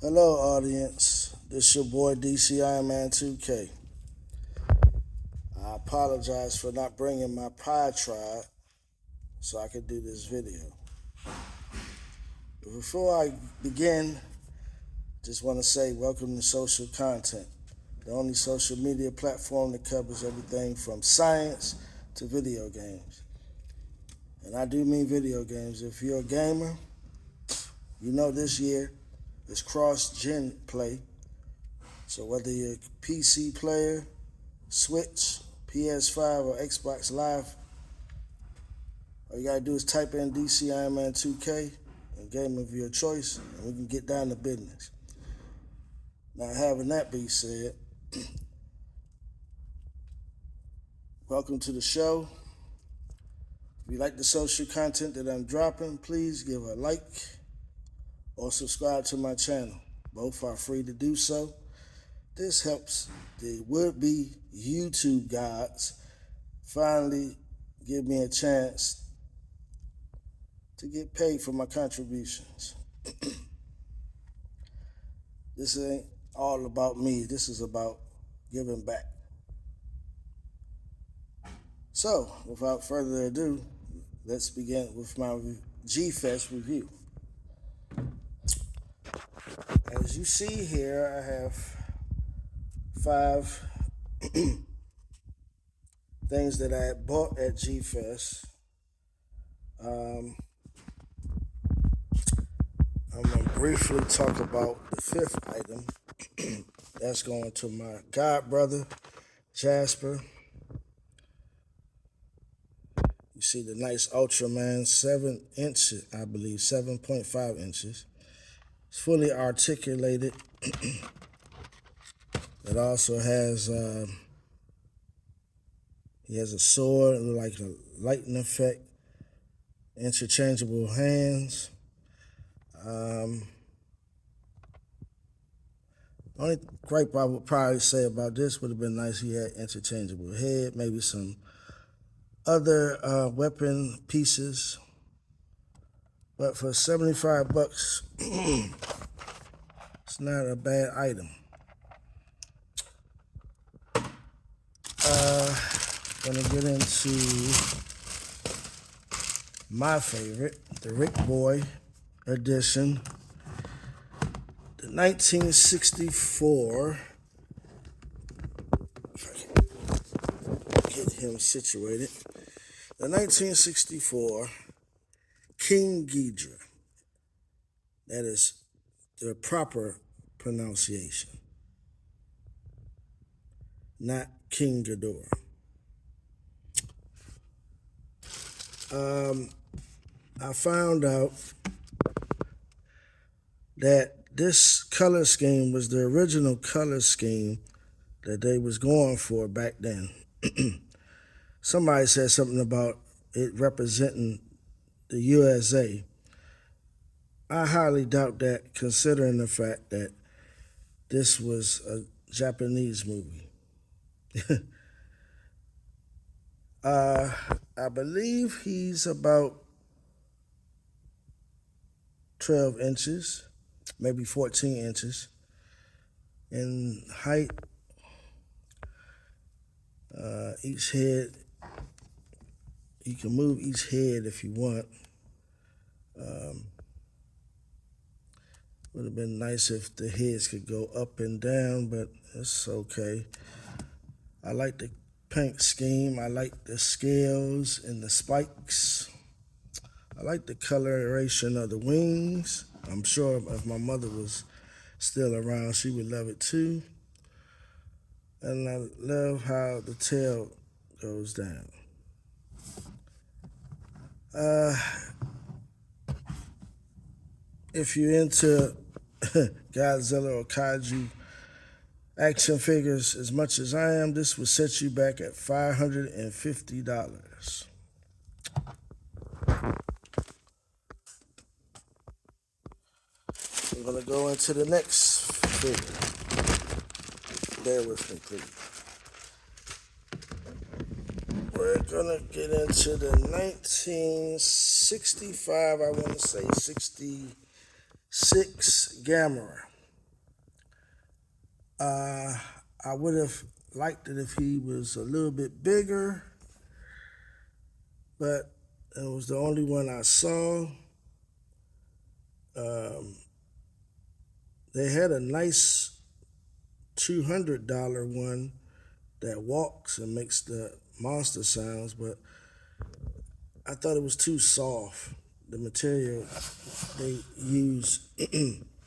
Hello, audience. This your boy dcironman2k. I apologize for not bringing my pie trod so I could do this video. But before I begin, just want to say welcome to social content, the only social media platform that covers everything from science to video games. And I do mean video games. If you're a gamer, you know this year is cross-gen play. So whether you're a PC player, Switch, PS5, or Xbox Live, all you gotta do is type in dcironman2k and game of your choice, and we can get down to business. Now, having that being said, welcome to the show. If you like the social content that I'm dropping, please give a like or subscribe to my channel. Both are free to do so. This helps the would-be YouTube gods finally give me a chance to get paid for my contributions. This ain't all about me. This is about giving back. So, without further ado, let's begin with my G-Fest review. As you see here, I have 5 things that I bought at G-Fest. I'm going to briefly talk about the 5th item. That's going to my god brother, Jasper. You see the nice Ultraman, 7 inches, I believe, 7.5 inches. It's fully articulated. It also has, he has a sword, like a lightning effect, interchangeable hands. Only gripe I would probably say about this would have been nice he had interchangeable head, maybe some other weapon pieces. But for $75, it's not a bad item. Gonna get into my favorite, the Rick Boy edition. The 1964, if I can get him situated, the 1964 King Ghidorah. That is the proper pronunciation, not King Ghidorah. I found out that this color scheme was the original color scheme that they was going for back then. Somebody said something about it representing the USA. I highly doubt that, considering the fact that this was a Japanese movie. I believe he's about 12 inches, maybe 14 inches in height. Each head, you can move each head if you want. Would have been nice if the heads could go up and down, but it's okay. I like the paint scheme. I like the scales and the spikes. I like the coloration of the wings. I'm sure if my mother was still around, she would love it too. And I love how the tail goes down. If you're into Godzilla or kaiju action figures as much as I am, this will set you back at $550. I'm gonna go into the next figure. Bear with me, please. We're gonna get into the 1965, I want to say 66 Gamera. I would have liked it if he was a little bit bigger, but it was the only one I saw. Um, they had a nice $200 one that walks and makes the monster sounds, but I thought it was too soft. The material they used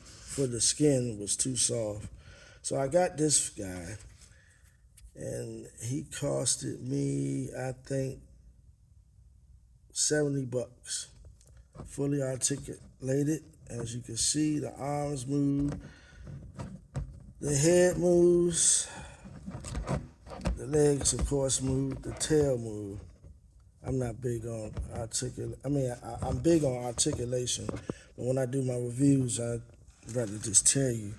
for the skin was too soft. So I got this guy, and he costed me, I think, $70. Fully articulated. As you can see, the arms move, the head moves, the legs, of course, move, the tail move. I'm not big on I'm big on articulation, but when I do my reviews, I'd rather just tell you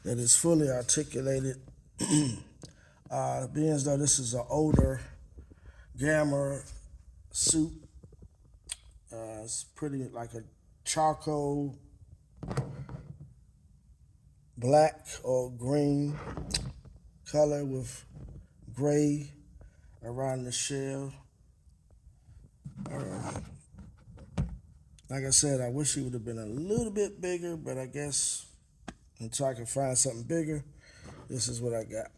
that it's fully articulated. Being as though this is an older Gamma suit, it's pretty like a charcoal black or green color with gray around the shell. Like I said, I wish it would have been a little bit bigger, but I guess until I can find something bigger, this is what I got.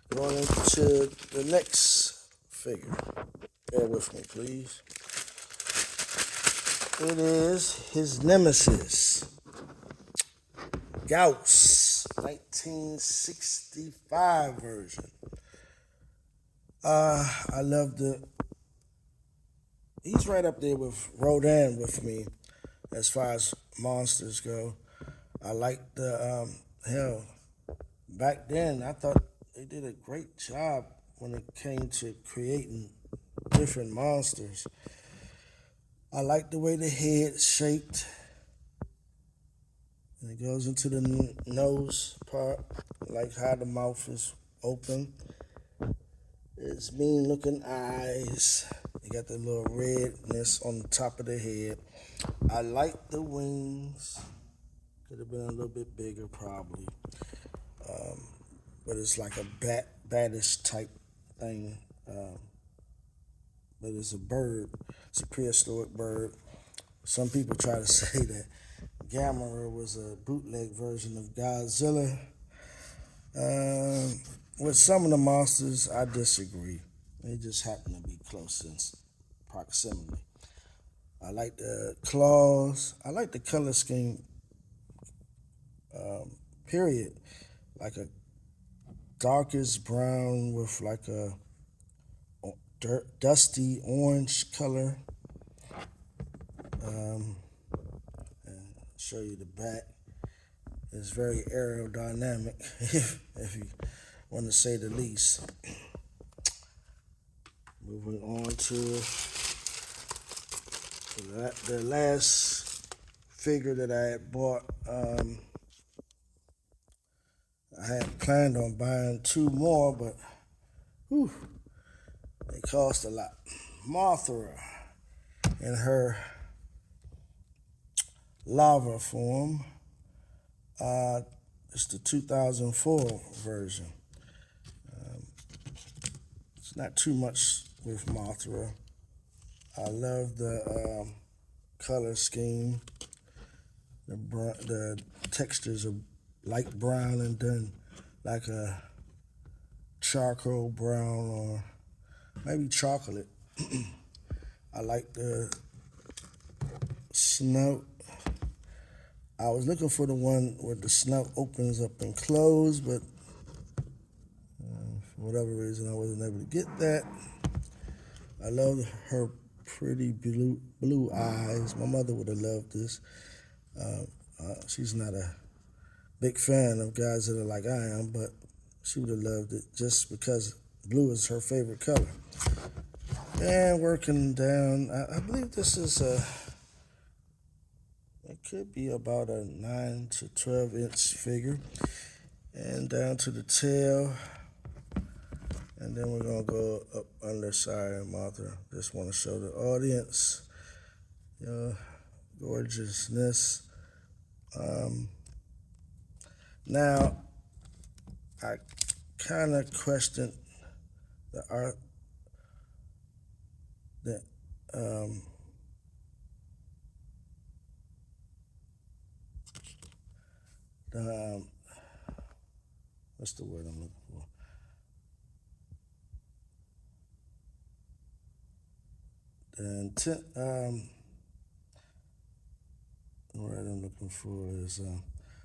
Going into the next figure. Bear with me, please. It is his nemesis, Gauss, 1965 version. I love he's right up there with Rodin with me as far as monsters go. I like hell, back then I thought they did a great job when it came to creating different monsters. I like the way the head's shaped. And it goes into the nose part. I like how the mouth is open. It's mean looking eyes. You got the little redness on the top of the head. I like the wings. Could have been a little bit bigger probably. But it's like a batish type thing. But it's a bird. It's a prehistoric bird. Some people try to say that Gamera was a bootleg version of Godzilla. With some of the monsters, I disagree. They just happen to be close in proximity. I like the claws. I like the color scheme, period. Like a darkest brown with like a dusty orange color. And show you the back. It's very aerodynamic, if you want to say the least. Moving on to the last figure that I had bought. I had planned on buying two more, but they cost a lot. Mothra in her lava form. It's the 2004 version. It's not too much with Mothra. I love the color scheme. The textures are light brown and done like a charcoal brown or maybe chocolate. I like the snout. I was looking for the one where the snout opens up and closes, but for whatever reason I wasn't able to get that. I love her pretty blue eyes. My mother would have loved this. She's not a big fan of guys that are like I am, but she would have loved it just because blue is her favorite color. And working down, I believe this is it could be about a 9 to 12 inch figure. And down to the tail. And then we're going to go up under Sorry Mothra. Just want to show the audience your gorgeousness. Um, Now, I kind of questioned the art that the what's the word I'm looking for? The intent. The word I'm looking for is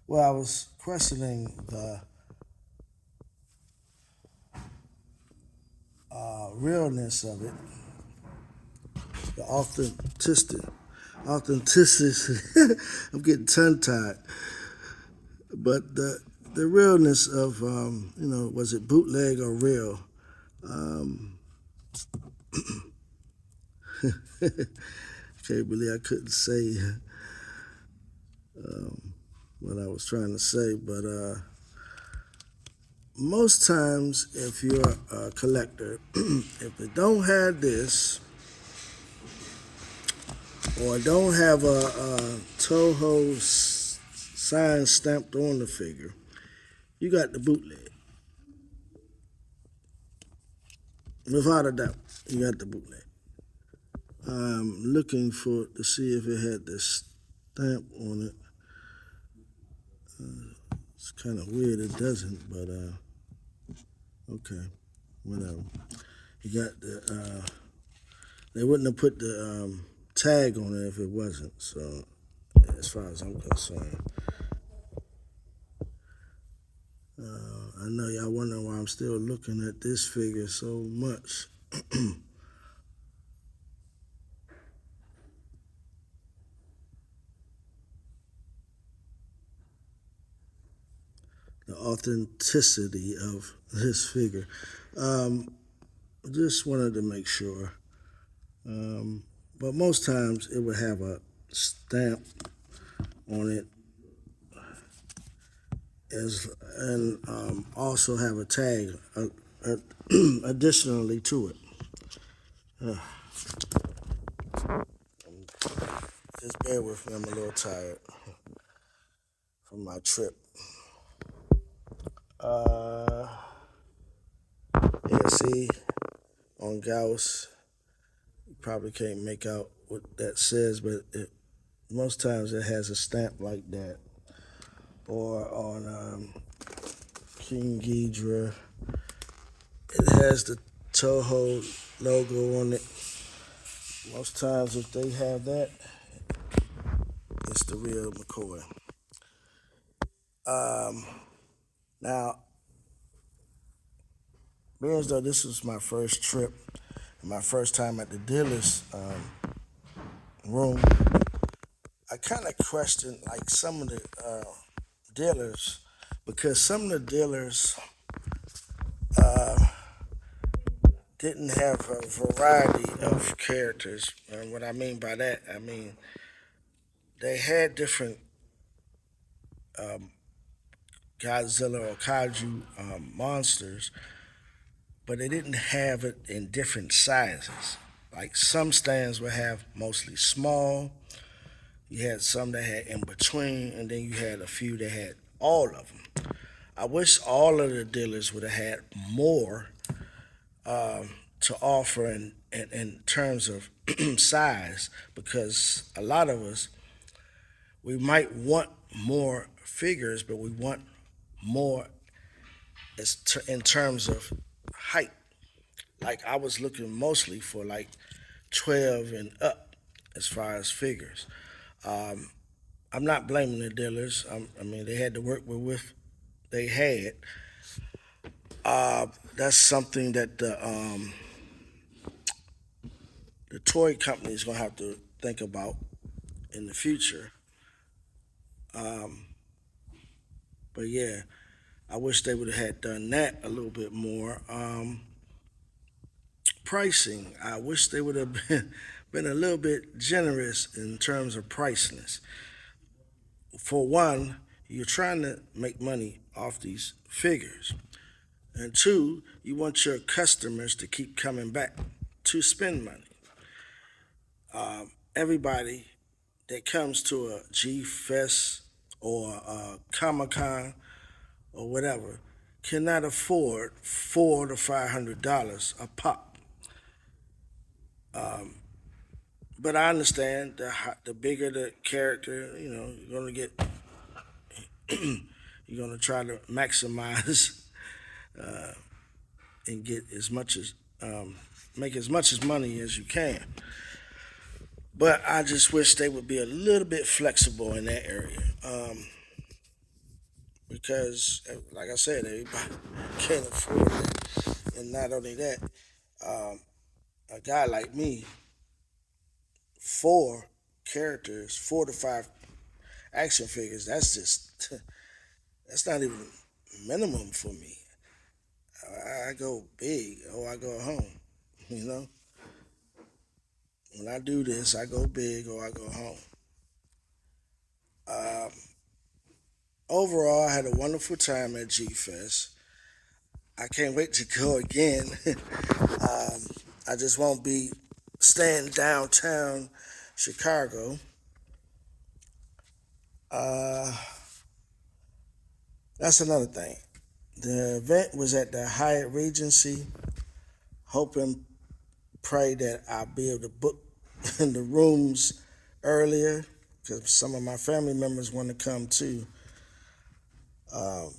well, I was questioning the realness of it, the authenticity. Authenticity. I'm getting tongue tied, but the realness of was it bootleg or real? Um, Can't believe I couldn't say what I was trying to say, but most times, if you're a collector, if they don't have this or don't have a Toho sign stamped on the figure, you got the bootleg. Without a doubt, you got the bootleg. I'm looking for to see if it had this stamp on it. It's kind of weird it doesn't, but okay, whatever. You got the. They wouldn't have put the tag on it if it wasn't. So, as far as I'm concerned, I know y'all wondering why I'm still looking at this figure so much. The authenticity of this figure. Just wanted to make sure. But most times it would have a stamp on it and also have a tag additionally to it. Just bear with me, I'm a little tired from my trip. Uh, yeah, see, on Gauss, you probably can't make out what that says, but most times it has a stamp like that. Or on King Ghidra, it has the Toho logo on it. Most times, if they have that, it's the real McCoy. Um, Now, being as though this was my first trip, and my first time at the dealer's room, I kind of questioned like some of the dealers because some of the dealers didn't have a variety of characters. And what I mean by that, I mean they had different Godzilla or kaiju monsters, but they didn't have it in different sizes. Like some stands would have mostly small, you had some that had in between, and then you had a few that had all of them. I wish all of the dealers would have had more to offer in terms of size because a lot of us, we might want more figures, but we want more in terms of height. Like I was looking mostly for like 12 and up as far as figures. Um, I'm not blaming the dealers. I mean, they had to work with they had. That's something that the toy company is gonna have to think about in the future. Um, but yeah, I wish they would have had done that a little bit more. Pricing, I wish they would have been a little bit generous in terms of priceless. For one, you're trying to make money off these figures. And two, you want your customers to keep coming back to spend money. Everybody that comes to a G Fest or Comic-Con or whatever cannot afford $400 to $500 a pop. But I understand the bigger the character, you're gonna get, you're gonna try to maximize and get as much as make as much as money as you can. But I just wish they would be a little bit flexible in that area, because, like I said, everybody can't afford it, and not only that, um, a guy like me, four characters, 4 to 5 action figures. That's just that's not even minimum for me. I go big or I go home. You know, when I do this, I go big or I go home. Um, Overall, I had a wonderful time at G Fest. I can't wait to go again. I just won't be staying downtown Chicago. Uh, that's another thing. The event was at the Hyatt Regency. Hoping, pray that I'll be able to book in the rooms earlier because some of my family members want to come too. Um,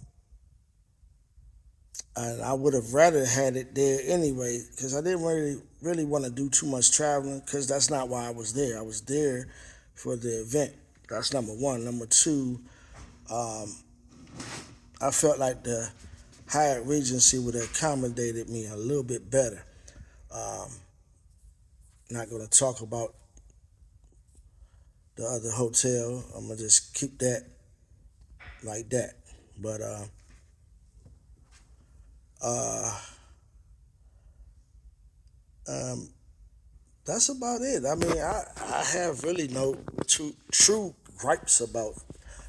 and I would have rather had it there anyway because I didn't really want to do too much traveling because that's not why I was there. I was there for the event. That's number one. Number two, um, I felt like the Hyatt Regency would have accommodated me a little bit better. Um, Not going to talk about the other hotel. I'm gonna just keep that like that. But uh, um, that's about it. I mean, I have really no true gripes about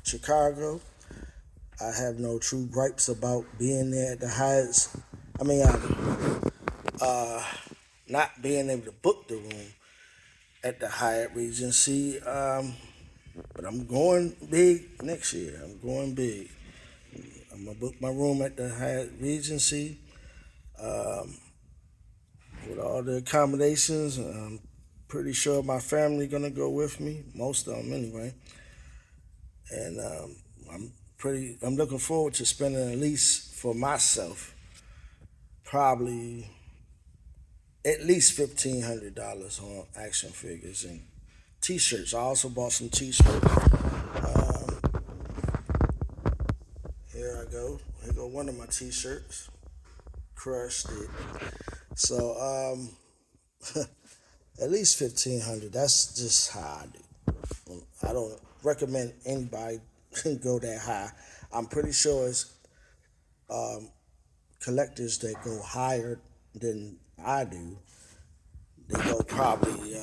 Chicago. I have no true gripes about being there at the highest. I mean, not being able to book the room at the Hyatt Regency. But I'm going big next year. I'm going big. I'm gonna book my room at the Hyatt Regency um, with all the accommodations. I'm pretty sure my family gonna go with me, most of them anyway. And I'm looking forward to spending at least for myself, probably at least $1,500 on action figures and T-shirts. I also bought some T-shirts. Um, Here I go. Here go one of my T-shirts. Crushed it. So at least 1,500. That's just how I do. I don't recommend anybody go that high. I'm pretty sure it's um, collectors that go higher than I do. They go probably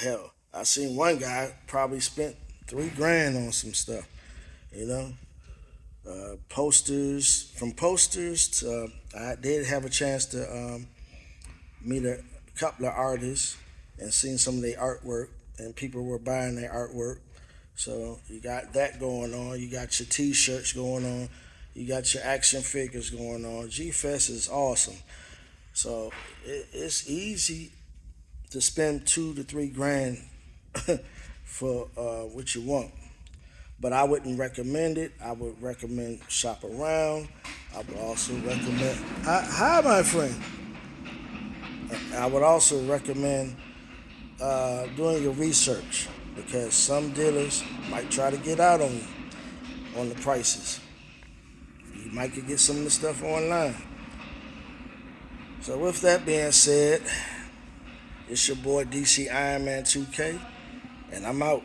hell. I seen one guy probably spent 3 grand on some stuff. You know, posters to I did have a chance to meet a couple of artists and seen some of their artwork, and people were buying their artwork. So you got that going on. You got your T-shirts going on. You got your action figures going on. G Fest is awesome. So it's easy to spend 2 to 3 grand for what you want. But I wouldn't recommend it. I would recommend shop around. I would also recommend. Hi, my friend. I would also recommend doing your research because some dealers might try to get out on you on the prices. You might could get some of the stuff online. So with that being said, it's your boy DC Ironman 2K, and I'm out.